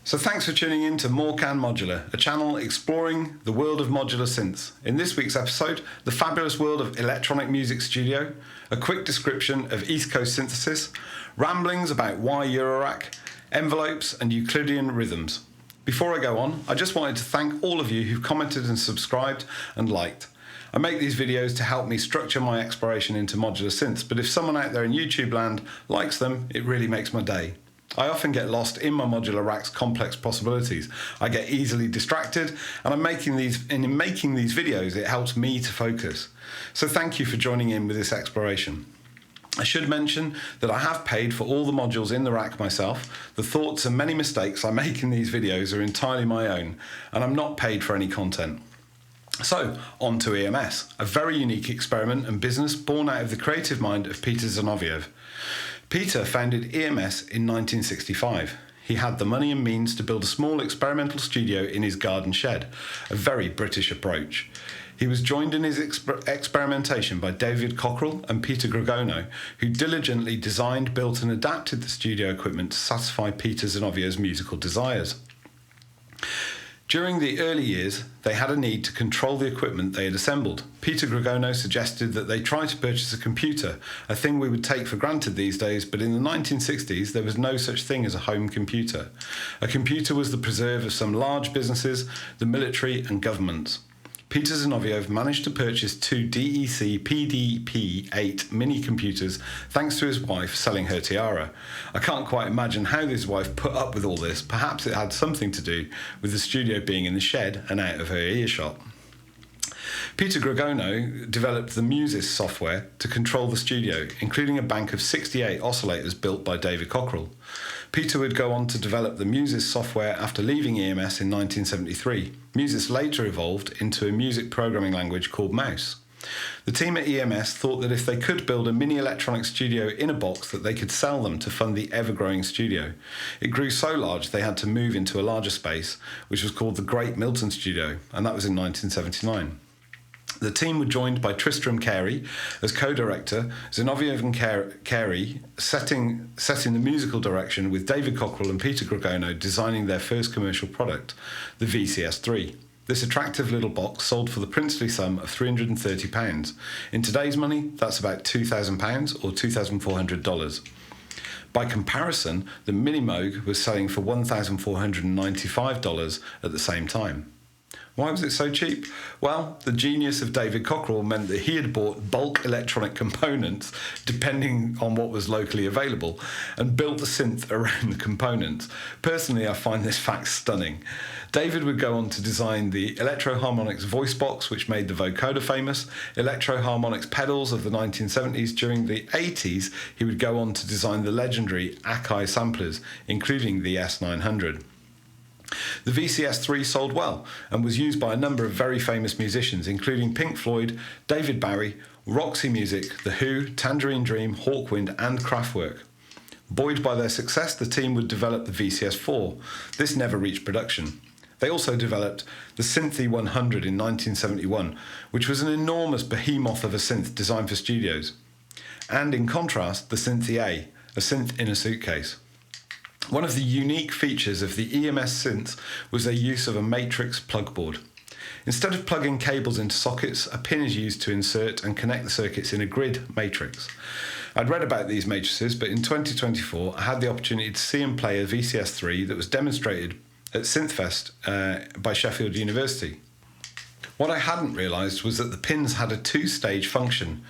So thanks for tuning in to More Can Modular, a channel exploring the world of modular synths. In this week's episode, the fabulous world of electronic music studio, a quick description of East Coast synthesis, ramblings about why Eurorack, envelopes and Euclidean rhythms. Before I go on, I just wanted to thank all of you who've commented and subscribed and liked. I make these videos to help me structure my exploration into modular synths, but if someone out there in YouTube land likes them, it really makes my day. I often get lost in my modular rack's complex possibilities. I get easily distracted, and in making these videos, it helps me to focus. So thank you for joining in with this exploration. I should mention that I have paid for all the modules in the rack myself. The thoughts and many mistakes I make in these videos are entirely my own, and I'm not paid for any content. So, on to EMS, a very unique experiment and business born out of the creative mind of Peter Zinoviev. Peter founded EMS in 1965. He had the money and means to build a small experimental studio in his garden shed, a very British approach. He was joined in his experimentation by David Cockrell and Peter Grogono, who diligently designed, built and adapted the studio equipment to satisfy Peter Zinoviev's musical desires. During the early years, they had a need to control the equipment they had assembled. Peter Grogono suggested that they try to purchase a computer, a thing we would take for granted these days, but in the 1960s there was no such thing as a home computer. A computer was the preserve of some large businesses, the military and governments. Peter Zinoviev managed to purchase two DEC PDP-8 mini computers thanks to his wife selling her tiara. I can't quite imagine how his wife put up with all this. Perhaps it had something to do with the studio being in the shed and out of her earshot. Peter Grogono developed the Musis software to control the studio, including a bank of 68 oscillators built by David Cockrell. Peter would go on to develop the Musis software after leaving EMS in 1973. Musis later evolved into a music programming language called Mouse. The team at EMS thought that if they could build a mini electronic studio in a box that they could sell them to fund the ever-growing studio. It grew so large they had to move into a larger space, which was called the Great Milton Studio, and that was in 1979. The team were joined by Tristram Carey as co-director, Zinoviev and Carey setting the musical direction, with David Cockrell and Peter Grogono designing their first commercial product, the VCS3. This attractive little box sold for the princely sum of £330. In today's money, that's about £2,000 or $2,400. By comparison, the Mini Moog was selling for $1,495 at the same time. Why was it so cheap? Well, the genius of David Cockrell meant that he had bought bulk electronic components, depending on what was locally available, and built the synth around the components. Personally, I find this fact stunning. David would go on to design the Electro-Harmonix voice box, which made the vocoder famous, Electro-Harmonix pedals of the 1970s. During the 80s, he would go on to design the legendary Akai samplers, including the S900. The VCS3 sold well and was used by a number of very famous musicians, including Pink Floyd, David Bowie, Roxy Music, The Who, Tangerine Dream, Hawkwind and Kraftwerk. Buoyed by their success, the team would develop the VCS4. This never reached production. They also developed the Synthi 100 in 1971, which was an enormous behemoth of a synth designed for studios. And in contrast, the Synthi A, a synth in a suitcase. One of the unique features of the EMS synths was their use of a matrix plug board. Instead of plugging cables into sockets, a pin is used to insert and connect the circuits in a grid matrix. I'd read about these matrices, but in 2024 I had the opportunity to see and play a VCS3 that was demonstrated at Synthfest by Sheffield University. What I hadn't realised was that the pins had a two-stage function.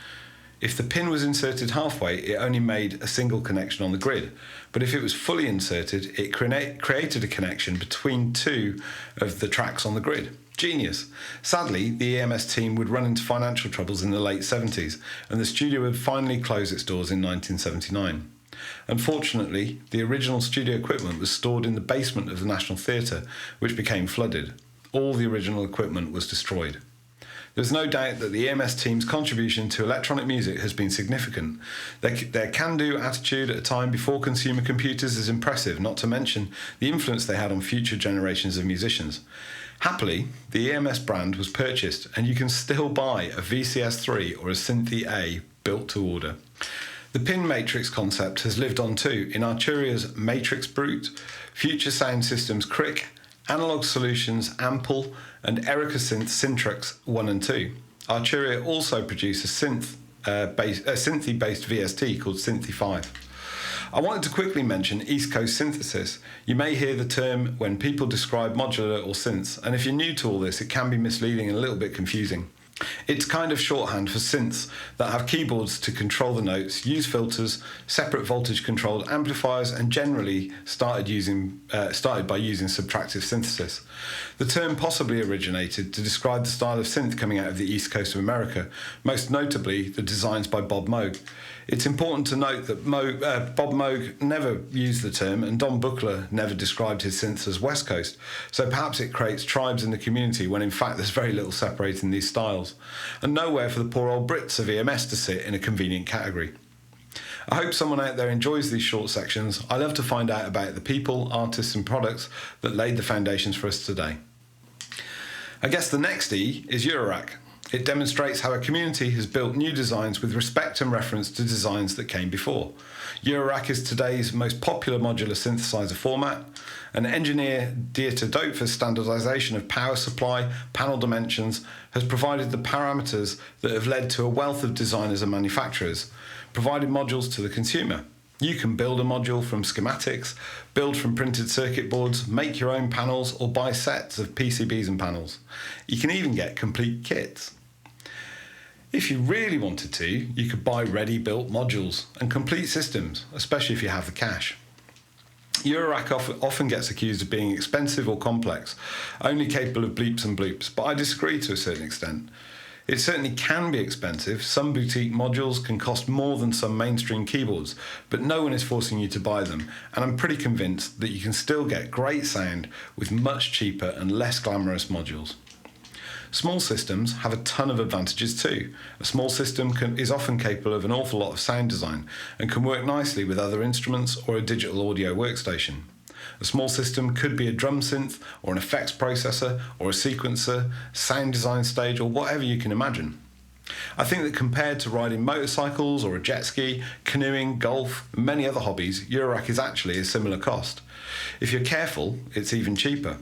If the pin was inserted halfway, it only made a single connection on the grid. But if it was fully inserted, it created a connection between two of the tracks on the grid. Genius. Sadly, the EMS team would run into financial troubles in the late 70s, and the studio would finally close its doors in 1979. Unfortunately, the original studio equipment was stored in the basement of the National Theatre, which became flooded. All the original equipment was destroyed. There's no doubt that the EMS team's contribution to electronic music has been significant. Their can-do attitude at a time before consumer computers is impressive, not to mention the influence they had on future generations of musicians. Happily, the EMS brand was purchased, and you can still buy a VCS3 or a Synthi A built to order. The pin matrix concept has lived on too in Arturia's Matrix Brute, Future Sound Systems Crick, Analog Solutions Ample, and Erica Synth Syntrax 1 and 2. Arturia also produced a synthy-based VST called Synthy 5. I wanted to quickly mention East Coast synthesis. You may hear the term when people describe modular or synths, and if you're new to all this, it can be misleading and a little bit confusing. It's kind of shorthand for synths that have keyboards to control the notes, use filters, separate voltage-controlled amplifiers, and generally started by using subtractive synthesis. The term possibly originated to describe the style of synth coming out of the east coast of America, most notably the designs by Bob Moog. It's important to note that Bob Moog never used the term, and Don Buchler never described his synths as West Coast, so perhaps it creates tribes in the community when in fact there's very little separating these styles, and nowhere for the poor old Brits of EMS to sit in a convenient category. I hope someone out there enjoys these short sections. I love to find out about the people, artists and products that laid the foundations for us today. I guess the next E is Eurorack. It demonstrates how a community has built new designs with respect and reference to designs that came before. Eurorack is today's most popular modular synthesizer format. An engineer Dieter Doepfer's standardization of power supply, panel dimensions, has provided the parameters that have led to a wealth of designers and manufacturers, providing modules to the consumer. You can build a module from schematics, build from printed circuit boards, make your own panels, or buy sets of PCBs and panels. You can even get complete kits. If you really wanted to, you could buy ready-built modules and complete systems, especially if you have the cash. Eurorack often gets accused of being expensive or complex, only capable of bleeps and bloops, but I disagree to a certain extent. It certainly can be expensive. Some boutique modules can cost more than some mainstream keyboards, but no one is forcing you to buy them, and I'm pretty convinced that you can still get great sound with much cheaper and less glamorous modules. Small systems have a ton of advantages too. A small system is often capable of an awful lot of sound design and can work nicely with other instruments or a digital audio workstation. A small system could be a drum synth or an effects processor or a sequencer, sound design stage, or whatever you can imagine. I think that compared to riding motorcycles or a jet ski, canoeing, golf, and many other hobbies, Eurorack is actually a similar cost. If you're careful, it's even cheaper.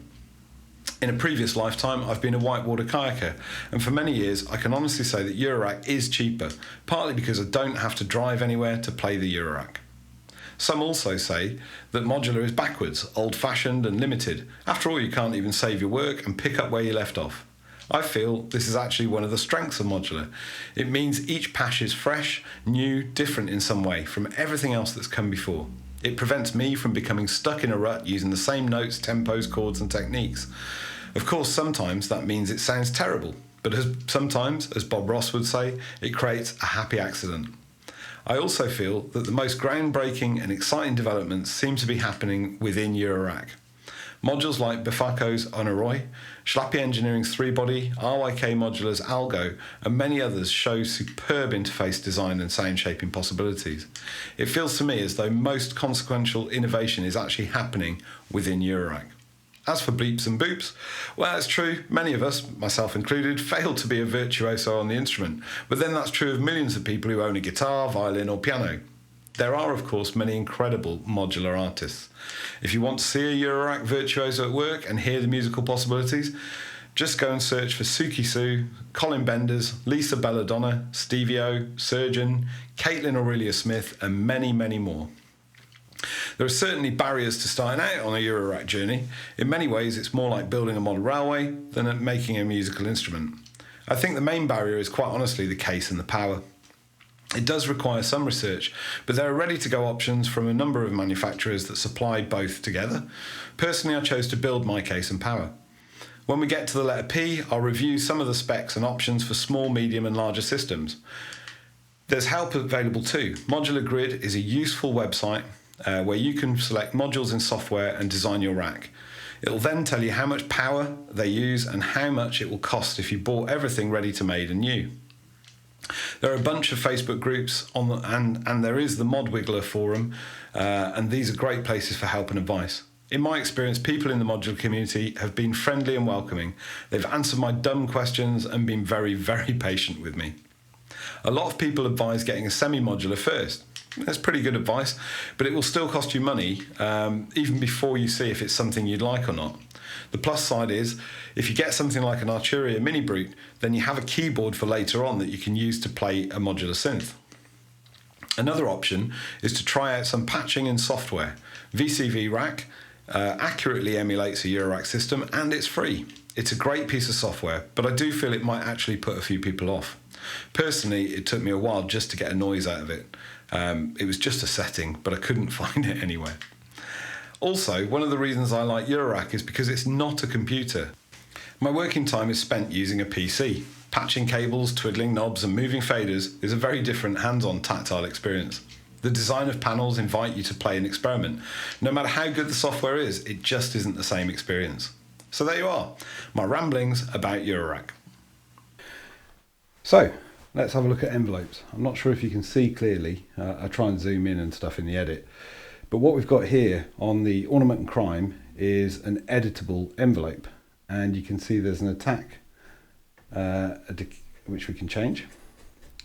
In a previous lifetime, I've been a whitewater kayaker, and for many years I can honestly say that Eurorack is cheaper, partly because I don't have to drive anywhere to play the Eurorack. Some also say that modular is backwards, old-fashioned and limited. After all, you can't even save your work and pick up where you left off. I feel this is actually one of the strengths of modular. It means each patch is fresh, new, different in some way from everything else that's come before. It prevents me from becoming stuck in a rut using the same notes, tempos, chords and techniques. Of course, sometimes that means it sounds terrible, but sometimes, as Bob Ross would say, it creates a happy accident. I also feel that the most groundbreaking and exciting developments seem to be happening within Eurorack. Modules like Bifaco's Honoroi, Schlappy Engineering's 3-body, RYK Modular's Algo, and many others show superb interface design and sound shaping possibilities. It feels to me as though most consequential innovation is actually happening within Eurorack. As for bleeps and boops, well, it's true, many of us, myself included, fail to be a virtuoso on the instrument, but then that's true of millions of people who own a guitar, violin or piano. There are, of course, many incredible modular artists. If you want to see a Eurorack virtuoso at work and hear the musical possibilities, just go and search for Suki Sue, Colin Benders, Lisa Belladonna, Stevie O, Surgeon, Caitlin Aurelia Smith, and many, many more. There are certainly barriers to starting out on a Eurorack journey. In many ways, it's more like building a model railway than at making a musical instrument. I think the main barrier is quite honestly the case and the power. It does require some research, but there are ready-to-go options from a number of manufacturers that supply both together. Personally, I chose to build my case and power. When we get to the letter P, I'll review some of the specs and options for small, medium and larger systems. There's help available too. Modular Grid is a useful website where you can select modules in software and design your rack. It'll then tell you how much power they use and how much it will cost if you bought everything ready to made and new. There are a bunch of Facebook groups and there is the Mod Wiggler forum, and these are great places for help and advice. In my experience, people in the modular community have been friendly and welcoming. They've answered my dumb questions and been very, very patient with me. A lot of people advise getting a semi-modular first. That's pretty good advice, but it will still cost you money even before you see if it's something you'd like or not. The plus side is, if you get something like an Arturia Mini Brute, then you have a keyboard for later on that you can use to play a modular synth. Another option is to try out some patching in software. VCV Rack accurately emulates a Eurorack system and it's free. It's a great piece of software, but I do feel it might actually put a few people off. Personally, it took me a while just to get a noise out of it. It was just a setting, but I couldn't find it anywhere. Also, one of the reasons I like Eurorack is because it's not a computer. My working time is spent using a PC. Patching cables, twiddling knobs and moving faders is a very different hands-on tactile experience. The design of panels invite you to play and experiment. No matter how good the software is, it just isn't the same experience. So there you are, my ramblings about Eurorack. So, let's have a look at envelopes. I'm not sure if you can see clearly. I try and zoom in and stuff in the edit. But what we've got here on the Ornament and Crime is an editable envelope. And you can see there's an attack which we can change.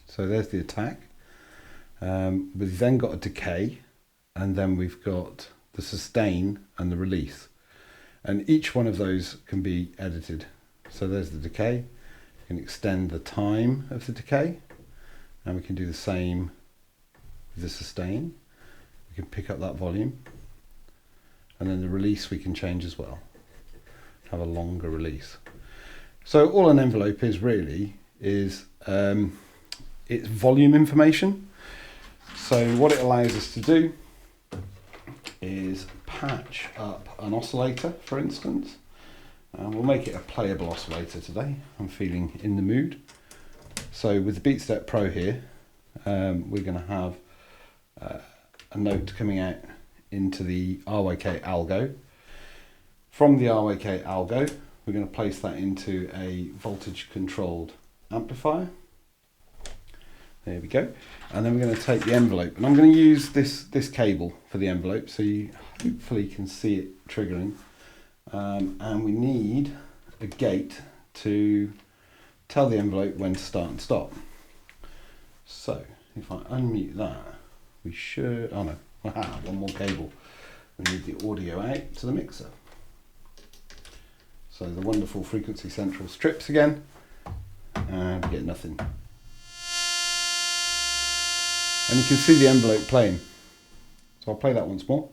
So there's the attack. We've then got a decay, and then we've got the sustain and the release. And each one of those can be edited. So there's the decay. We can extend the time of the decay, and we can do the same with the sustain. We can pick up that volume, and then the release we can change as well. Have a longer release. So all an envelope is really is it's volume information. So what it allows us to do is patch up an oscillator, for instance. We'll make it a playable oscillator today. I'm feeling in the mood. So with the BeatStep Pro here, we're going to have a note coming out into the RYK algo. From the RYK algo, we're going to place that into a voltage controlled amplifier. There we go. And then we're going to take the envelope, and I'm going to use this cable for the envelope so you hopefully can see it triggering. And we need a gate to tell the envelope when to start and stop. So if I unmute that, we should, oh no, one more cable. We need the audio out to the mixer. So the wonderful frequency central strips again, and we get nothing. And you can see the envelope playing. So I'll play that once more.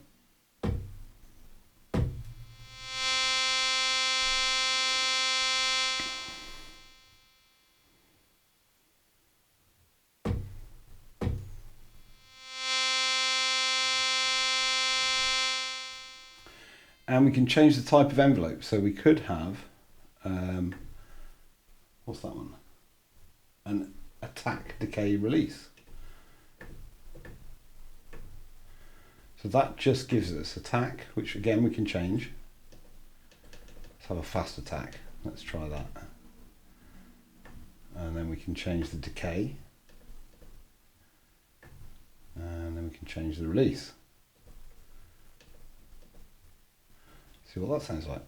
And we can change the type of envelope. So we could have, what's that one? An attack, decay, release. So that just gives us attack, which again we can change. Let's have a fast attack. Let's try that. And then we can change the decay. And then we can change the release. See what that sounds like.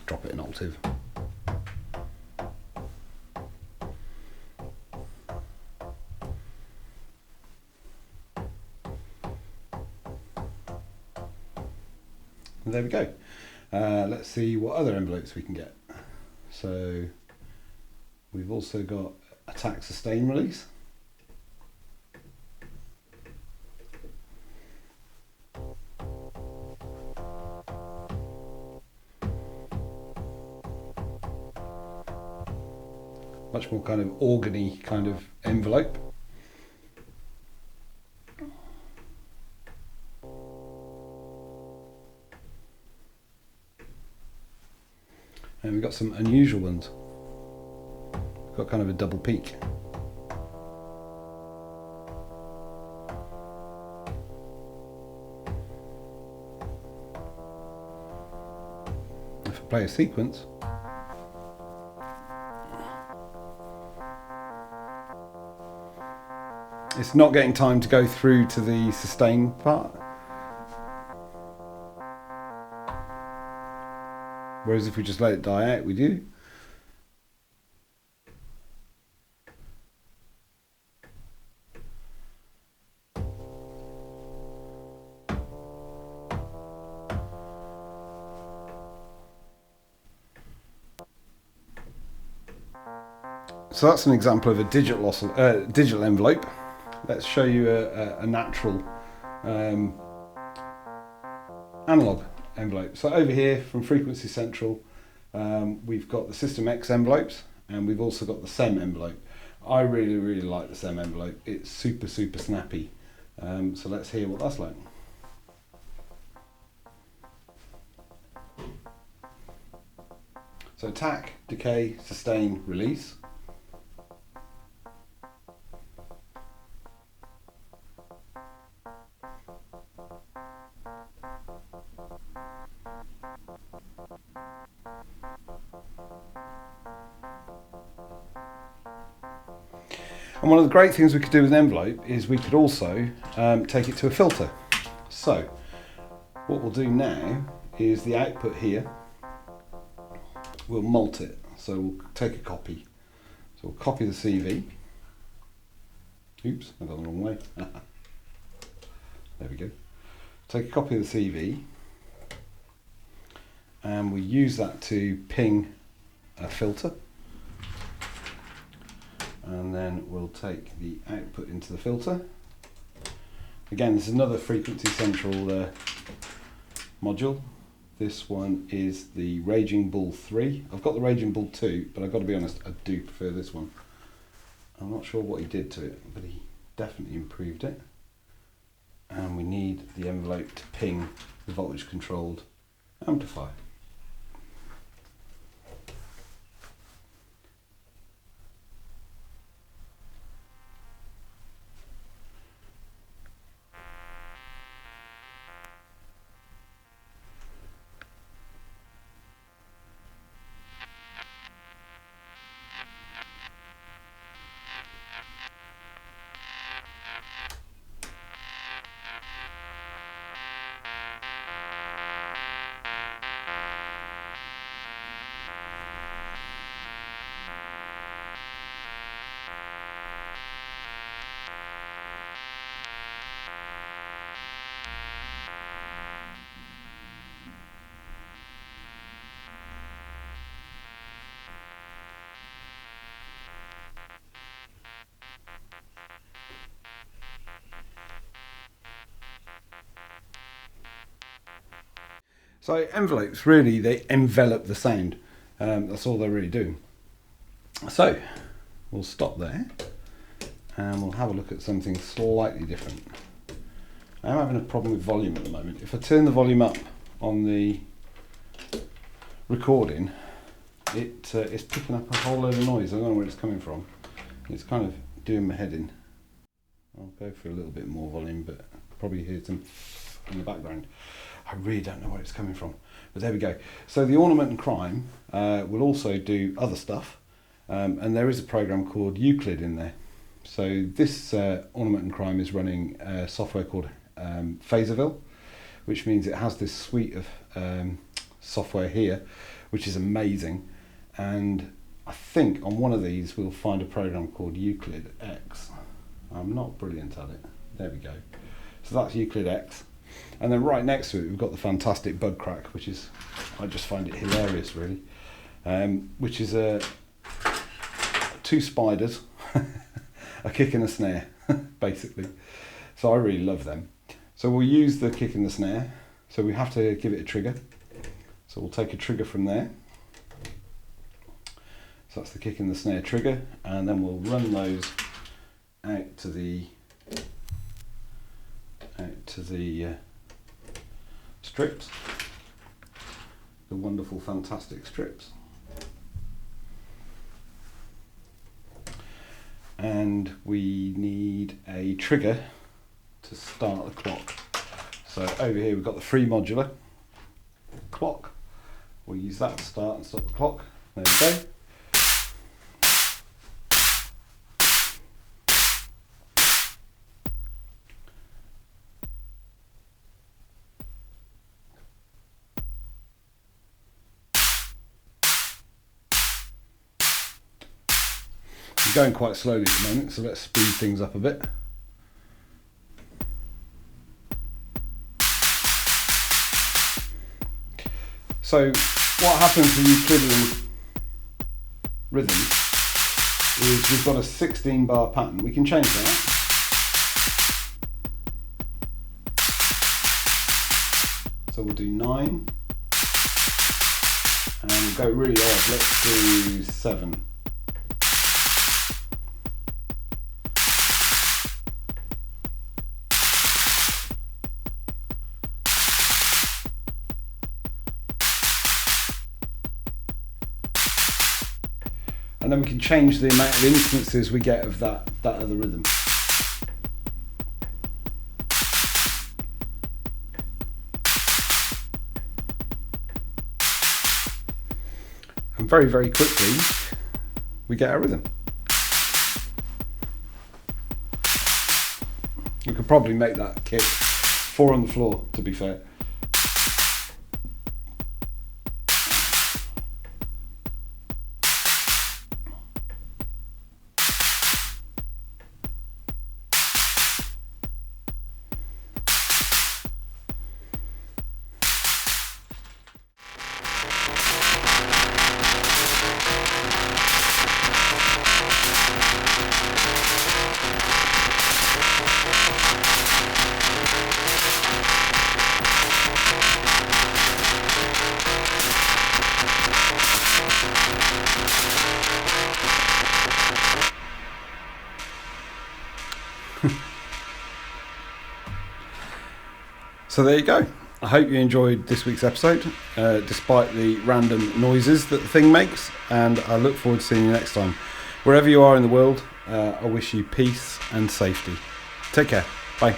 Drop it an octave. And there we go. Let's see what other envelopes we can get. So we've also got attack, sustain, release. Much more kind of organy kind of envelope. And we've got some unusual ones. We've got kind of a double peak. If I play a sequence, it's not getting time to go through to the sustain part. Whereas if we just let it die out, we do. So that's an example of a digital envelope. Let's show you a natural analog envelope. So over here from Frequency Central, we've got the System X envelopes, and we've also got the SEM envelope. I really like the SEM envelope. It's super snappy. So let's hear what that's like. So attack, decay, sustain, release. And one of the great things we could do with an envelope is we could also take it to a filter. So what we'll do now is the output here, we'll mult it. So we'll take a copy. So we'll copy the CV. Oops, I've gone the wrong way. There we go. Take a copy of the CV, and we use that to ping a filter. And then we'll take the output into the filter. Again, this is another Frequency Central module. This one is the Raging Bull 3. I've got the Raging Bull 2, but I've got to be honest, I do prefer this one. I'm not sure what he did to it, but he definitely improved it. And we need the envelope to ping the voltage controlled amplifier. So envelopes, really, they envelop the sound. That's all they're really doing. So we'll stop there and we'll have a look at something slightly different. I'm having a problem with volume at the moment. If I turn the volume up on the recording, it's picking up a whole load of noise. I don't know where it's coming from. It's kind of doing my head in. I'll go for a little bit more volume, but probably hear some in the background. I really don't know where it's coming from, but there we go. So the Ornament and Crime will also do other stuff, and there is a program called Euclid in there. So this Ornament and Crime is running software called Phaserville, which means it has this suite of software here, which is amazing. And I think on one of these we'll find a program called Euclid X. I'm not brilliant at it. There we go. So that's Euclid X. And then right next to it, we've got the fantastic Bug Crack, which is, I just find it hilarious, really. Which is two spiders, a kick and a snare, basically. So I really love them. So we'll use the kick and the snare. So we have to give it a trigger. So we'll take a trigger from there. So that's the kick and the snare trigger, and then we'll run those out to the strips, the wonderful, fantastic strips. And we need a trigger to start the clock. So over here we've got the free modular clock. We'll use that to start and stop the clock. There we go. I'm going quite slowly at the moment, so let's speed things up a bit. So what happens with Euclidean Rhythms is we've got a 16 bar pattern. We can change that. So we'll do 9. And we'll go really odd. Let's do 7. And then we can change the amount of instances we get of that other rhythm. And very, very quickly, we get our rhythm. You could probably make that kick 4 on the floor, to be fair. So there you go. I hope you enjoyed this week's episode, despite the random noises that the thing makes, and I look forward to seeing you next time. Wherever you are in the world, I wish you peace and safety. Take care. Bye.